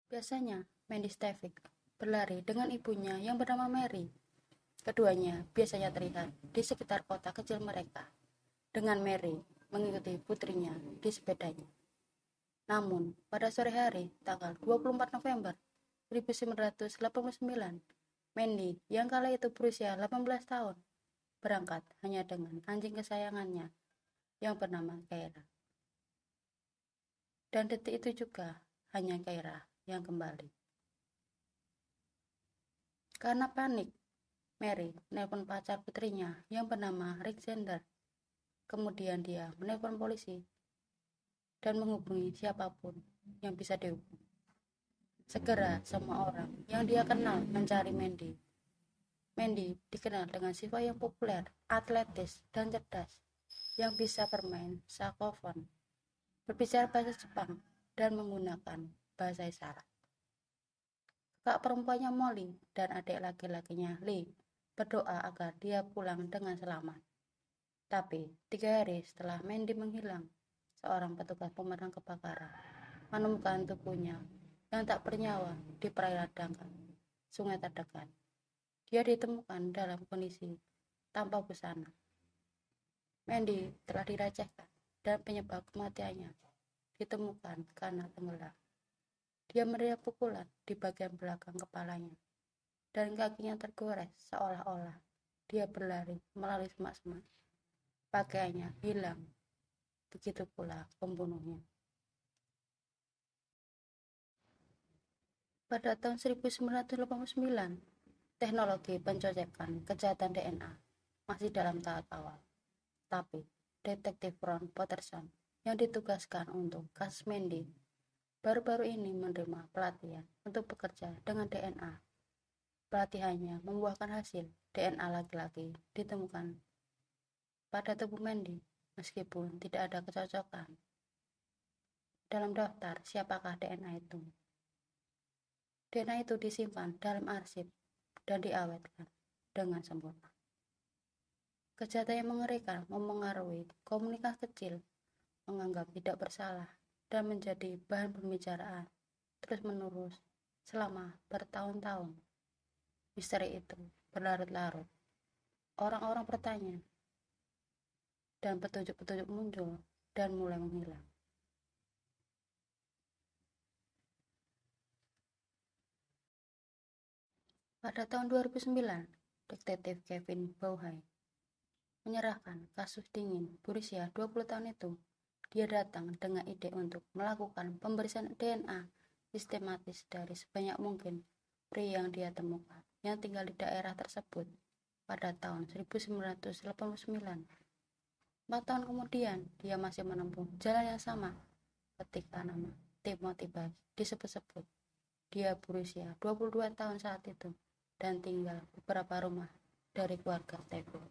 Biasanya, Mandy Stevik berlari dengan ibunya yang bernama Mary. Keduanya biasanya terlihat di sekitar kota kecil mereka, dengan Mary mengikuti putrinya di sepedanya. Namun, pada sore hari tanggal 24 November 1989, Mandy yang kala itu berusia 18 tahun berangkat hanya dengan anjing kesayangannya yang bernama Keira. Dan detik itu juga hanya Keira yang kembali. Karena panik, Mary menelpon pacar putrinya yang bernama Rick Zender. Kemudian dia menelpon polisi dan menghubungi siapapun yang bisa dihubungi. Segera semua orang yang dia kenal mencari Mandy. Mandy dikenal dengan sifat yang populer, atletis, dan cerdas, yang bisa bermain saksofon, berbicara bahasa Jepang, dan menggunakan bahasa isyarat. Kakak perempuannya Molly dan adik laki-lakinya Lee berdoa agar dia pulang dengan selamat. Tapi 3 hari setelah Mandy menghilang, seorang petugas pemadam kebakaran menemukan tubuhnya yang tak bernyawa di perairan dangkal, sungai terdekat. Dia ditemukan dalam kondisi tanpa busana. Mandy telah direcehkan dan penyebab kematiannya ditemukan karena tenggelam. Dia menderita pukulan di bagian belakang kepalanya dan kakinya tergores seolah-olah dia berlari melalui semak-semak. Pakaiannya hilang, begitu pula pembunuhnya. Pada tahun 1989, teknologi pencocokan kejahatan DNA masih dalam tahap awal. Tapi, detektif Ron Patterson yang ditugaskan untuk kasus Mandy baru-baru ini menerima pelatihan untuk bekerja dengan DNA. Pelatihannya membuahkan hasil DNA laki-laki ditemukan pada tubuh Mandy, meskipun tidak ada kecocokan dalam daftar siapakah DNA itu. DNA itu disimpan dalam arsip dan diawetkan dengan sempurna. Kejahatan yang mengerikan memengaruhi komunitas kecil, menganggap tidak bersalah, dan menjadi bahan pembicaraan terus-menerus selama bertahun-tahun. Misteri itu berlarut-larut. Orang-orang bertanya, dan petunjuk-petunjuk muncul dan mulai menghilang. Pada tahun 2009, detektif Kevin Bauhay menyerahkan kasus dingin berusia 20 tahun itu. Dia datang dengan ide untuk melakukan pemeriksaan DNA sistematis dari sebanyak mungkin pria yang dia temukan yang tinggal di daerah tersebut pada tahun 1989. 4 tahun kemudian, dia masih menempuh jalan yang sama ketika nama Timothy Bass disebut-sebut. Dia berusia 22 tahun saat itu dan tinggal beberapa rumah dari keluarga Stevik.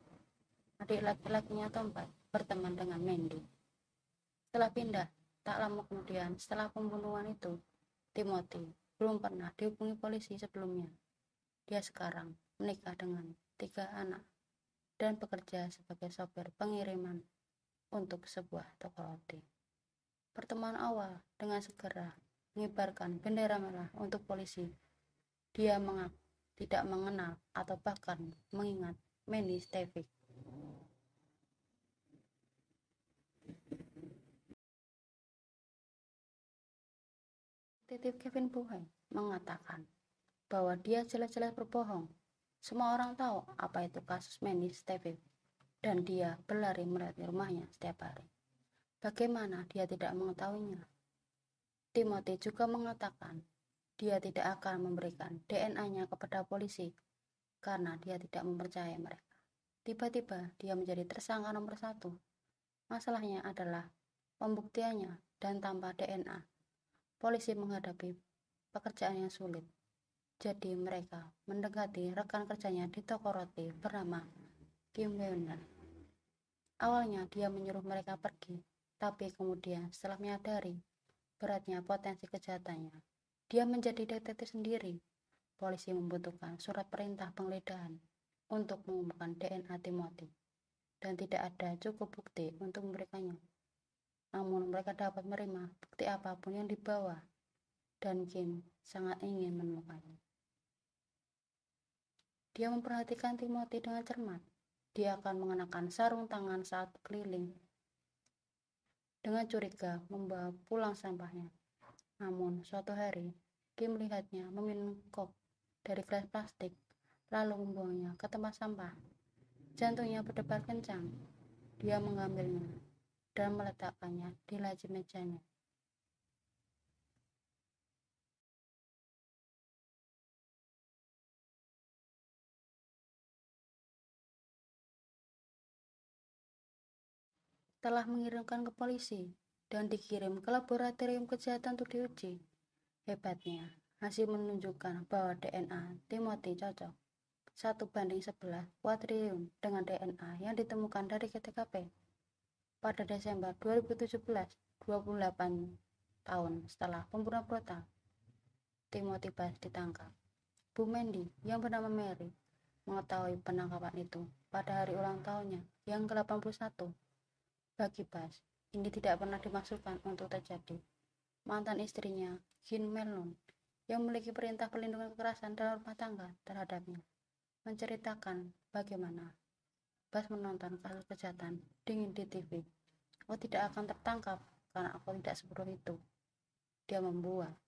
Adik laki-lakinya Tombat berteman dengan Mandy. Setelah pindah, tak lama kemudian setelah pembunuhan itu, Timothy belum pernah dihubungi polisi sebelumnya. Dia sekarang menikah dengan 3 anak dan bekerja sebagai sopir pengiriman untuk sebuah toko roti. Pertemuan awal dengan segera mengibarkan bendera merah untuk polisi. Dia mengaku tidak mengenal atau bahkan mengingat Mandy Stevik. Detektif Kevin Bauhay mengatakan bahwa dia jelas-jelas berbohong. Semua orang tahu apa itu kasus Mandy Stevik dan dia berlari melewati rumahnya setiap hari. Bagaimana dia tidak mengetahuinya? Timothy juga mengatakan dia tidak akan memberikan DNA-nya kepada polisi karena dia tidak mempercayai mereka. Tiba-tiba dia menjadi tersangka nomor 1. Masalahnya adalah pembuktiannya dan tanpa DNA, polisi menghadapi pekerjaan yang sulit. Jadi mereka mendekati rekan kerjanya di toko roti bernama Kim Weiner. Awalnya dia menyuruh mereka pergi, tapi kemudian setelah menyadari beratnya potensi kejahatannya, dia menjadi detektif sendiri. Polisi membutuhkan surat perintah penggeledahan untuk mengumumkan DNA Timothy, dan tidak ada cukup bukti untuk memberikannya. Namun mereka dapat menerima bukti apapun yang dibawa. dan Kim sangat ingin menemukannya. Dia memperhatikan Timothy dengan cermat. Dia akan mengenakan sarung tangan saat keliling. Dengan curiga membawa pulang sampahnya. Namun suatu hari, Kim melihatnya meminum kop dari gelas plastik, lalu membuangnya ke tempat sampah. Jantungnya berdebar kencang. Dia mengambilnya dan meletakkannya di laci mejanya. Telah mengirimkan ke polisi dan dikirim ke laboratorium kejahatan untuk diuji. Hebatnya, hasil menunjukkan bahwa DNA Timothy cocok 1:11 kuadriliun dengan DNA yang ditemukan dari TKP. Pada Desember 2017, 28 tahun setelah pembunuhan brutal, Timothy Bass ditangkap. Bu Mandy yang bernama Mary mengetahui penangkapan itu pada hari ulang tahunnya yang ke-81. Bagi Bass, ini tidak pernah dimaksudkan untuk terjadi. Mantan istrinya, Gin Mellon, yang memiliki perintah perlindungan kekerasan dalam rumah tangga terhadapnya, menceritakan bagaimana Bass menonton kasus kejahatan dingin di TV. "Aku tidak akan tertangkap karena aku tidak sebodoh itu," dia membuat.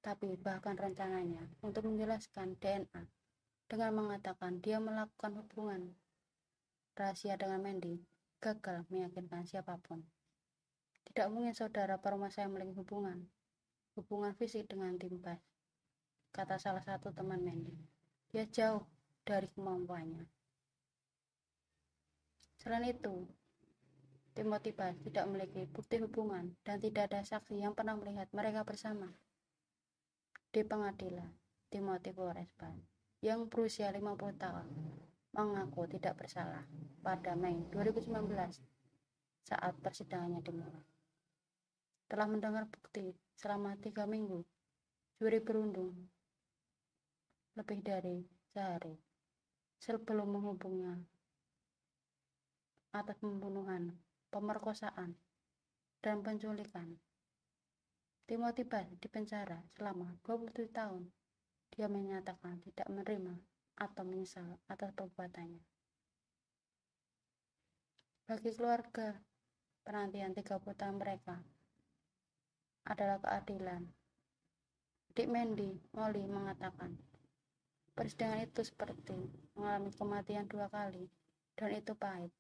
Tapi bahkan rencananya untuk menjelaskan DNA dengan mengatakan dia melakukan hubungan rahasia dengan Mandy gagal meyakinkan siapapun. Tidak mungkin saudara perempuan saya memiliki hubungan fisik dengan Tim Bass, kata salah satu teman Mandy. Dia jauh dari kemampuannya. Selain itu, Timothy Bass tidak memiliki bukti hubungan dan tidak ada saksi yang pernah melihat mereka bersama. Di pengadilan, Timothy Flores Bass, yang berusia 50 tahun, mengaku tidak bersalah pada Mei 2019 saat persidangannya dimulai. Telah mendengar bukti selama 3 minggu, juri berunding lebih dari sehari sebelum menghubungnya atas pembunuhan, pemerkosaan, dan penculikan. Timothy Bass dipenjara selama 27 tahun. Dia menyatakan tidak menerima atau menyesal atas perbuatannya. Bagi keluarga penantian 30 tahun mereka adalah keadilan. Adik Mandy, Molly, mengatakan persidangan itu seperti mengalami kematian 2 kali, dan itu pahit.